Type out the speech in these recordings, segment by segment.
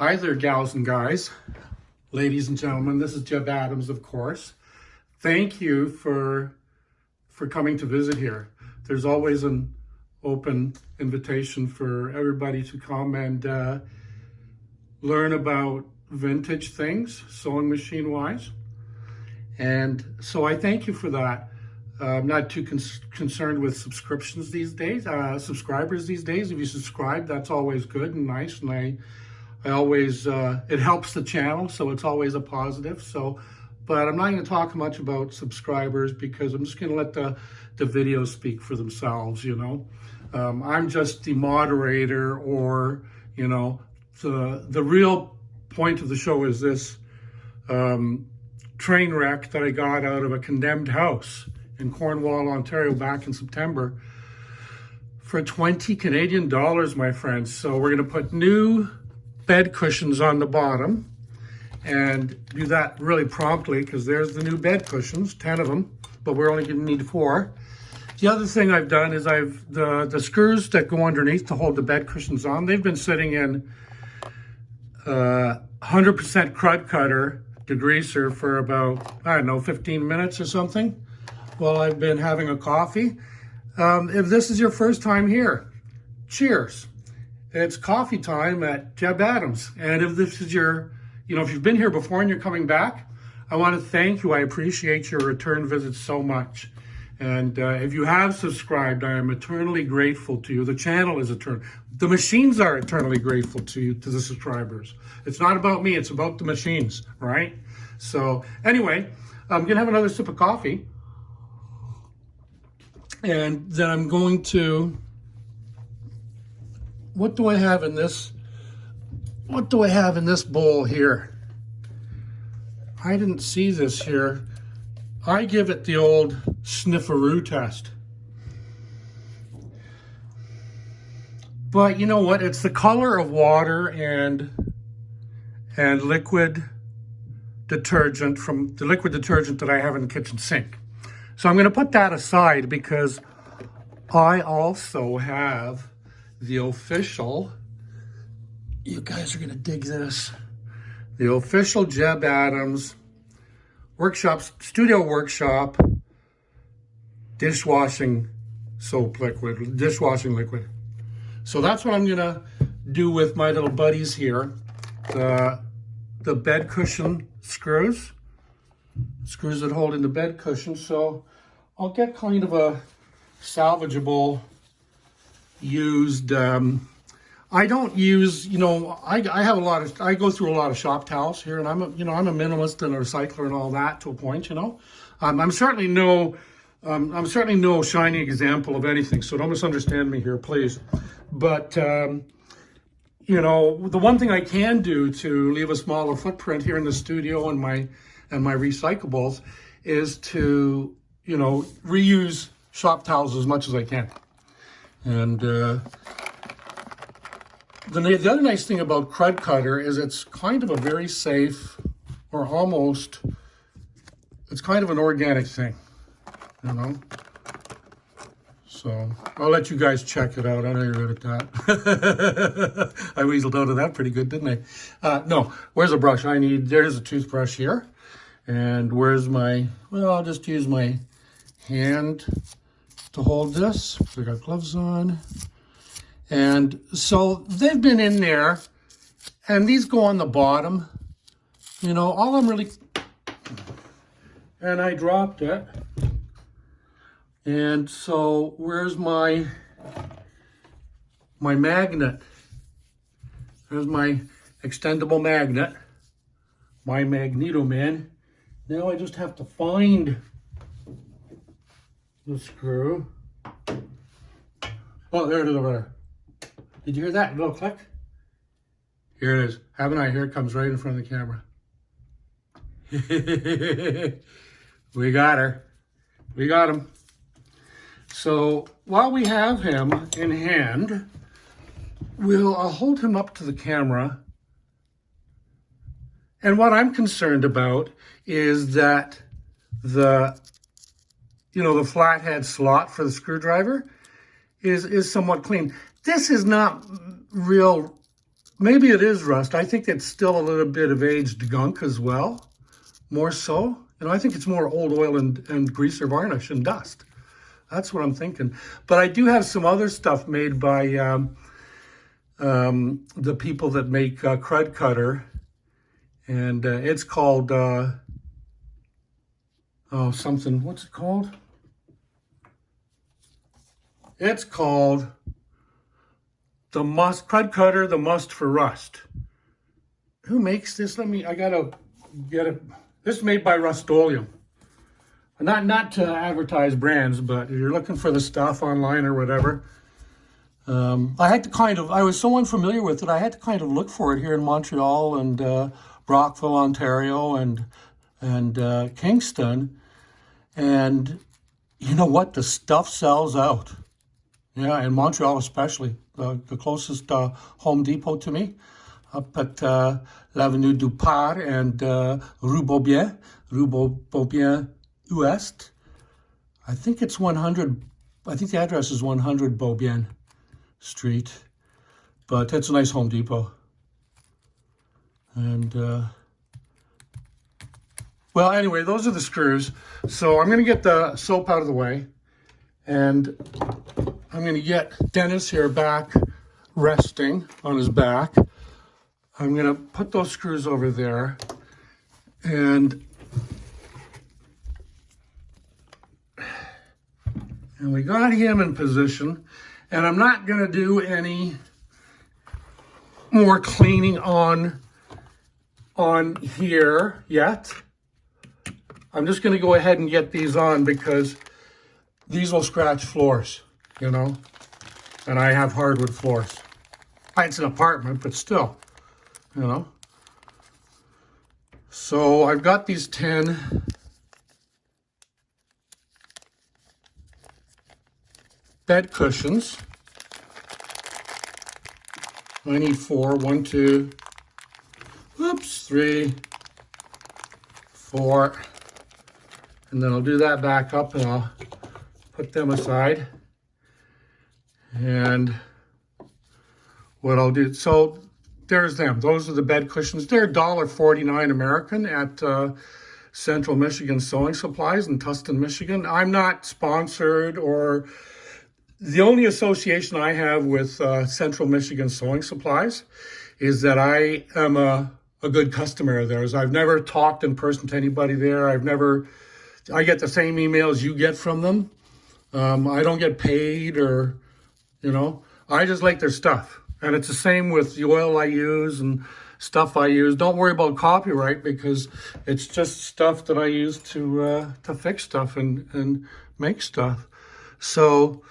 Hi there, gals and guys, ladies and gentlemen. This is Jeb Adams, of course. Thank you for coming to visit here. There's always an open invitation for everybody to come and learn about vintage things, sewing machine wise. And so I thank you for that. I'm not too concerned with subscriptions these days, subscribers these days. If you subscribe, that's always good and nice. And I always, it helps the channel, so it's always a positive. So, but I'm not going to talk much about subscribers because I'm just going to let the videos speak for themselves, you know. I'm just the moderator, or, you know, the real point of the show is this train wreck that I got out of a condemned house in Cornwall, Ontario back in September for 20 Canadian dollars, my friends. So we're going to put new bed cushions on the bottom and do that really promptly because there's the new bed cushions, 10 of them, but we're only going to need 4. The other thing I've done is the screws that go underneath to hold the bed cushions on, they've been sitting in 100% crud cutter degreaser for about, I don't know, 15 minutes or something while I've been having a coffee. If this is your first time here, cheers. It's coffee time at Jeb Adams. And if this is your, you know, if you've been here before and you're coming back, I want to thank you. I appreciate your return visits so much. And if you have subscribed, I am eternally grateful to you. The channel is eternal. The machines are eternally grateful to you, to the subscribers. It's not about me, it's about the machines, right? So anyway, I'm gonna have another sip of coffee. And then I'm going to, what do I have in this bowl here? I didn't see this here. I give it the old snifferoo test. But you know what? It's the color of water and liquid detergent from the liquid detergent that I have in the kitchen sink. So I'm going to put that aside because I also have the official, you guys are going to dig this, the official Jeb Adams Studio Workshop dishwashing soap liquid, dishwashing liquid. So that's what I'm going to do with my little buddies here. The bed cushion screws that hold in the bed cushion. So I'll get kind of a salvageable, used, I don't use, you know, I have I go through a lot of shop towels here, and I'm a minimalist and a recycler and all that to a point, you know. I'm certainly no shining example of anything, so don't misunderstand me here, please. But, you know, the one thing I can do to leave a smaller footprint here in the studio and my recyclables is to, you know, reuse shop towels as much as I can. And the other nice thing about crud cutter is it's kind of a very safe, or almost, it's kind of an organic thing, you know. So I'll let you guys check it out. I know you're good at that. I weaseled out of that pretty good, didn't I? No, where's a brush? There's a toothbrush here. And where's I'll just use my hand to hold this. So I got gloves on. And so they've been in there, and these go on the bottom. You know, all I'm really, and I dropped it. And so where's my magnet? There's my extendable magnet, my Magneto Man. Now I just have to find the screw. Oh, there it is over there. Did you hear that little click? Here it is. Haven't I? Here it comes right in front of the camera. We got her. We got him. So while we have him in hand, I'll hold him up to the camera. And what I'm concerned about is that the flathead slot for the screwdriver is somewhat clean. This is not real maybe it is rust. I think it's still a little bit of aged gunk as well, more so. You know, I think it's more old oil and grease or varnish and dust. That's what I'm thinking. But I do have some other stuff made by the people that make Crud Cutter. And it's called, something, what's it called? It's called the Crud Cutter, the Must for Rust. Who makes this? I gotta get it. This is made by Rust-Oleum. Not to advertise brands, but if you're looking for the stuff online or whatever, I was so unfamiliar with it, I had to kind of look for it here in Montreal and Brockville, Ontario, and Kingston. And you know what? The stuff sells out. Yeah, in Montreal especially. The closest Home Depot to me, up at l'Avenue du Parc and Rue Beaubien Ouest. I think it's 100, I think the address is 100 Beaubien Street, but it's a nice Home Depot. And, well, anyway, those are the screws. So I'm going to get the soap out of the way, and I'm going to get Dennis here back resting on his back. I'm going to put those screws over there, and we got him in position, and I'm not going to do any more cleaning on here yet. I'm just going to go ahead and get these on because these will scratch floors, you know, and I have hardwood floors. It's an apartment, but still, you know. So I've got these 10 bed cushions. I need 4, 1, 2, 3, 4, and then I'll do that back up and I'll put them aside. And what I'll do, so there's them. Those are the bed cushions. They're $1.49 American at Central Michigan Sewing Supplies in Tustin, Michigan. I'm not sponsored, or the only association I have with Central Michigan Sewing Supplies is that I am a good customer of theirs. I've never talked in person to anybody there. I get the same emails you get from them. I don't get paid, or, you know, I just like their stuff. And it's the same with the oil I use and stuff I use. Don't worry about copyright because it's just stuff that I use to fix stuff and make stuff. So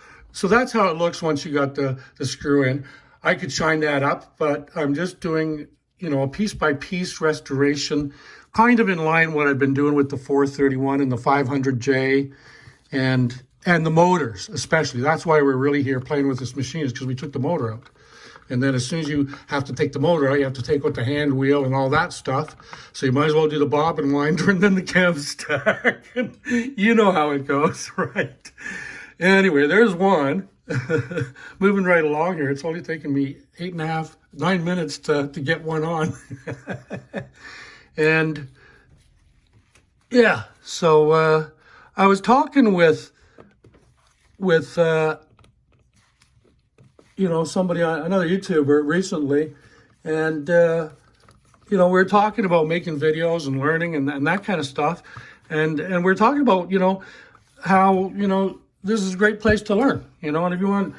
that's how it looks once you got the screw in. I could shine that up, but I'm just doing, you know, a piece by piece restoration, kind of in line what I've been doing with the 431 and the 500J and the motors especially. That's why we're really here playing with this machine, is because we took the motor out. And then as soon as you have to take the motor out, you have to take out the hand wheel and all that stuff. So you might as well do the bobbin winder and then the cam stack. You know how it goes, right? Anyway, there's one. Moving right along here. It's only taken me 9 minutes to get one on. And yeah, so I was talking with you know, somebody, another YouTuber recently, and you know, we were talking about making videos and learning and that kind of stuff, and we're talking about, you know, how, you know, this is a great place to learn, you know, and if you want,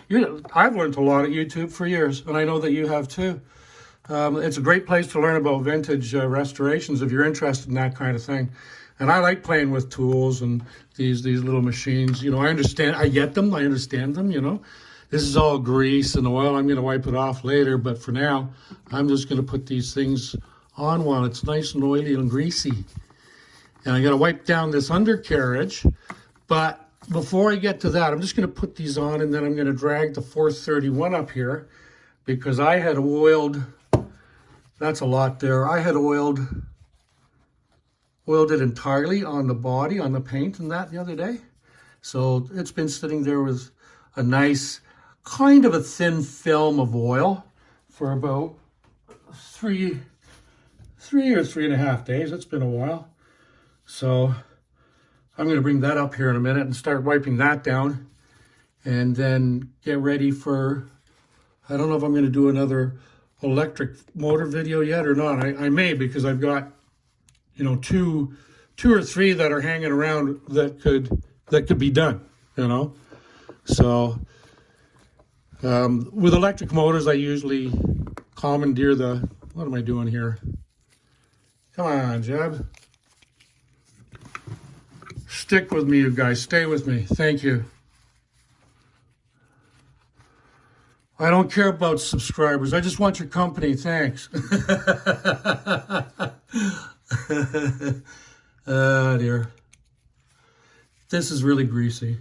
I've learned a lot at YouTube for years, and I know that you have too. It's a great place to learn about vintage restorations if you're interested in that kind of thing. And I like playing with tools and these little machines. You know, I get them, I understand them, you know. This is all grease and oil. I'm going to wipe it off later, but for now, I'm just going to put these things on while it's nice and oily and greasy. And I got to wipe down this undercarriage, but before I get to that, I'm just going to put these on, and then I'm going to drag the 431 up here because I had oiled, that's a lot there. I had oiled it entirely on the body, on the paint and that the other day. So it's been sitting there with a nice, kind of a thin film of oil for about, 3 or 3.5 days. It's been a while. So I'm going to bring that up here in a minute and start wiping that down. And then get ready for, I don't know if I'm going to do another electric motor video yet or not. I may, because I've got, you know, two or three that are hanging around that could be done, you know. So with electric motors, I usually commandeer the, what am I doing here? Come on, Jeb. Stick with me, you guys. Stay with me. Thank you. I don't care about subscribers. I just want your company. Thanks. Ah, dear. This is really greasy.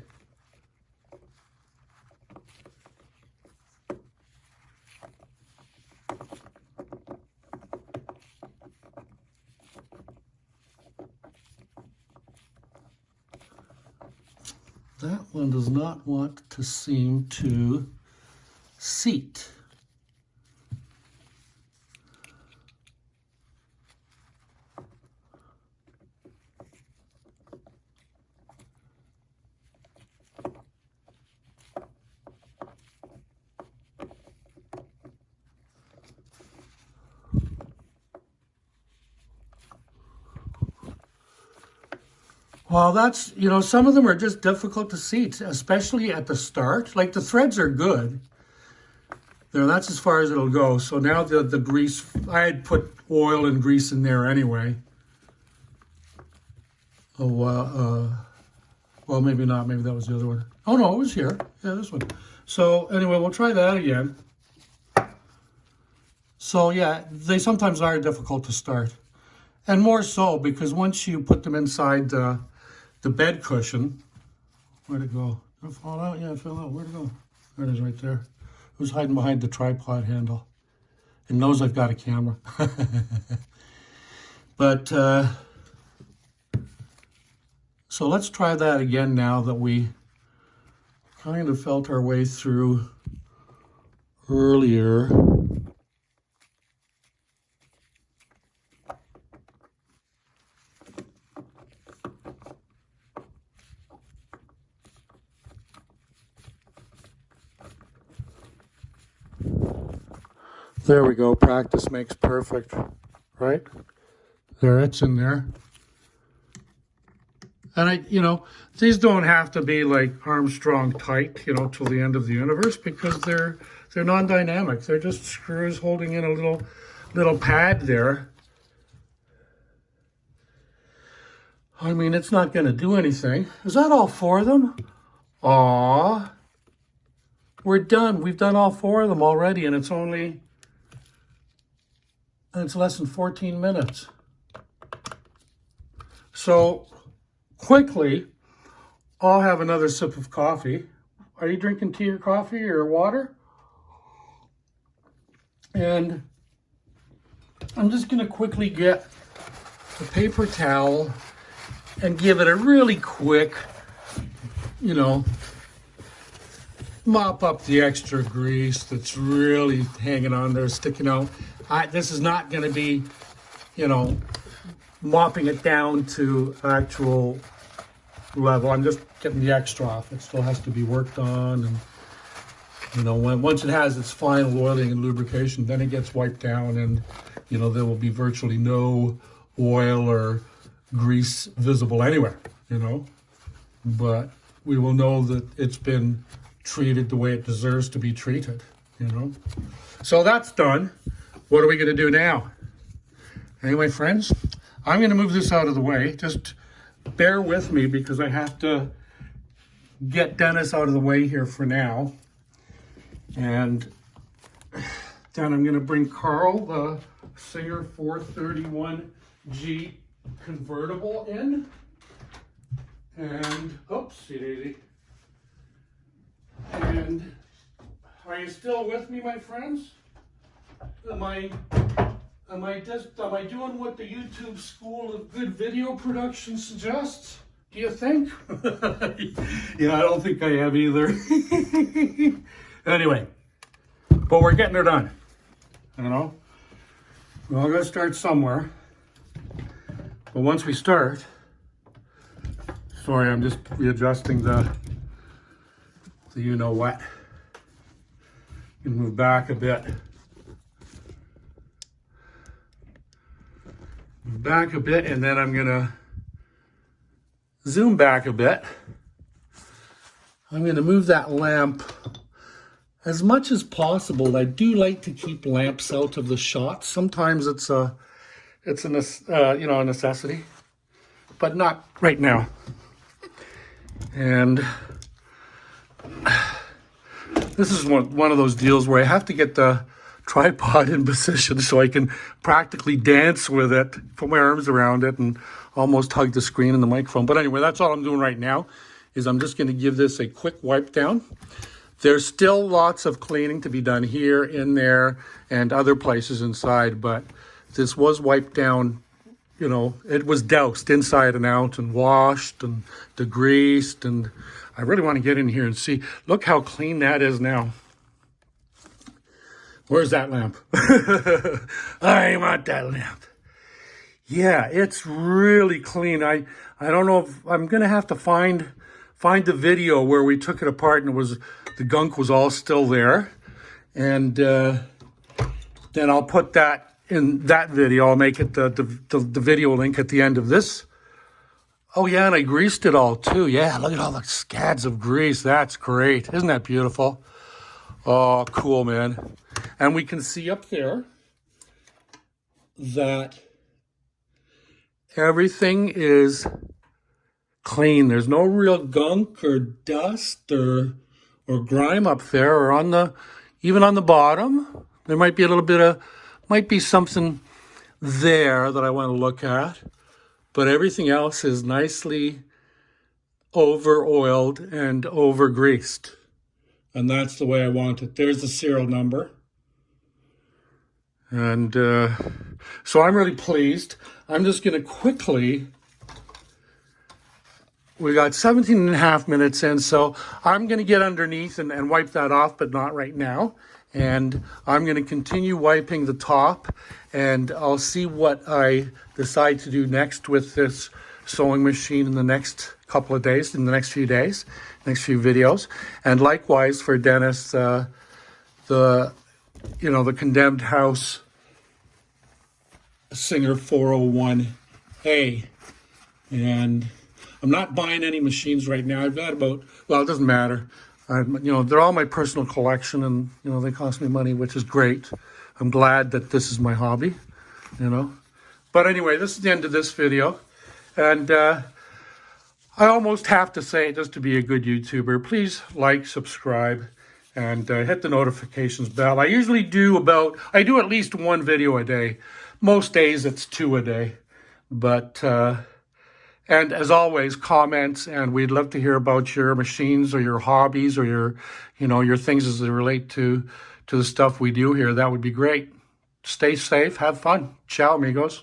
That one does not want to seem to seat. Well, that's, you know, some of them are just difficult to seat, especially at the start. Like the threads are good. There, that's as far as it'll go. So now the grease, I had put oil and grease in there anyway. Oh, well, maybe not. Maybe that was the other one. Oh, no, it was here. Yeah, this one. So anyway, we'll try that again. So yeah, they sometimes are difficult to start. And more so because once you put them inside the bed cushion, where'd it go? Did it fall out? Yeah, it fell out. Where'd it go? There it is right there. It was hiding behind the tripod handle. It knows I've got a camera. But, so let's try that again now that we kind of felt our way through earlier. There we go. Practice makes perfect, right? There, it's in there. And you know, these don't have to be like Armstrong tight, you know, till the end of the universe, because they're non-dynamic. They're just screws holding in a little pad there. I mean, it's not going to do anything. Is that all 4 of them? Aw, we're done. We've done all 4 of them already, and it's less than 14 minutes. So quickly, I'll have another sip of coffee. Are you drinking tea or coffee or water? And I'm just going to quickly get a paper towel and give it a really quick, you know, mop up the extra grease that's really hanging on there, sticking out. This is not going to be, you know, mopping it down to actual level. I'm just getting the extra off. It still has to be worked on, and you know, once it has its final oiling and lubrication, then it gets wiped down, and you know, there will be virtually no oil or grease visible anywhere, you know. But we will know that it's been treated the way it deserves to be treated, you know. So that's done. What are we going to do now? Anyway, friends, I'm going to move this out of the way. Just bear with me because I have to get Dennis out of the way here for now. And then I'm going to bring Carl, the Singer 431G convertible in. And, oopsie daisy. And are you still with me, my friends? Am I doing what the YouTube School of Good Video Production suggests? Do you think? Yeah, I don't think I have either. Anyway, but we're getting her done, you know? Well, I'm going to start somewhere. But once we start, sorry, I'm just readjusting the you know what. You can move back a bit. Move back a bit, and then I'm going to zoom back a bit. I'm going to move that lamp as much as possible. I do like to keep lamps out of the shot. Sometimes it's a necessity, but not right now. And this is one of those deals where I have to get the tripod in position so I can practically dance with it, put my arms around it, and almost hug the screen and the microphone. But anyway, that's all I'm doing right now, is I'm just going to give this a quick wipe down. There's still lots of cleaning to be done here, in there, and other places inside, but this was wiped down. You know, it was doused inside and out and washed and degreased, and I really want to get in here and see. Look how clean that is now. Where's that lamp? I want that lamp. Yeah, it's really clean. I don't know if I'm going to have to find the video where we took it apart and the gunk was all still there. And then I'll put that in that video. I'll make it the video link at the end of this. Oh yeah, and I greased it all too. Yeah, look at all the scads of grease. That's great. Isn't that beautiful? Oh, cool, man. And we can see up there that everything is clean. There's no real gunk or dust or grime up there, or even on the bottom. There might be a little bit might be something there that I want to look at. But everything else is nicely over-oiled and over-greased. And that's the way I want it. There's the serial number. And so I'm really pleased. I'm just going to quickly... We got 17 and a half minutes in, so I'm going to get underneath and wipe that off, but not right now. And I'm going to continue wiping the top, and I'll see what I decide to do next with this sewing machine in the next couple of days, in the next few days, next few videos. And likewise for Dennis, the Condemned House Singer 401A. And I'm not buying any machines right now. I've got about, well, it doesn't matter. They're all my personal collection, and, they cost me money, which is great. I'm glad that this is my hobby, But anyway, this is the end of this video. And I almost have to say, just to be a good YouTuber, please like, subscribe, and hit the notifications bell. I usually do at least one video a day. Most days it's 2 a day. But... And as always, comments, and we'd love to hear about your machines or your hobbies or your things as they relate to the stuff we do here. That would be great. Stay safe. Have fun. Ciao, amigos.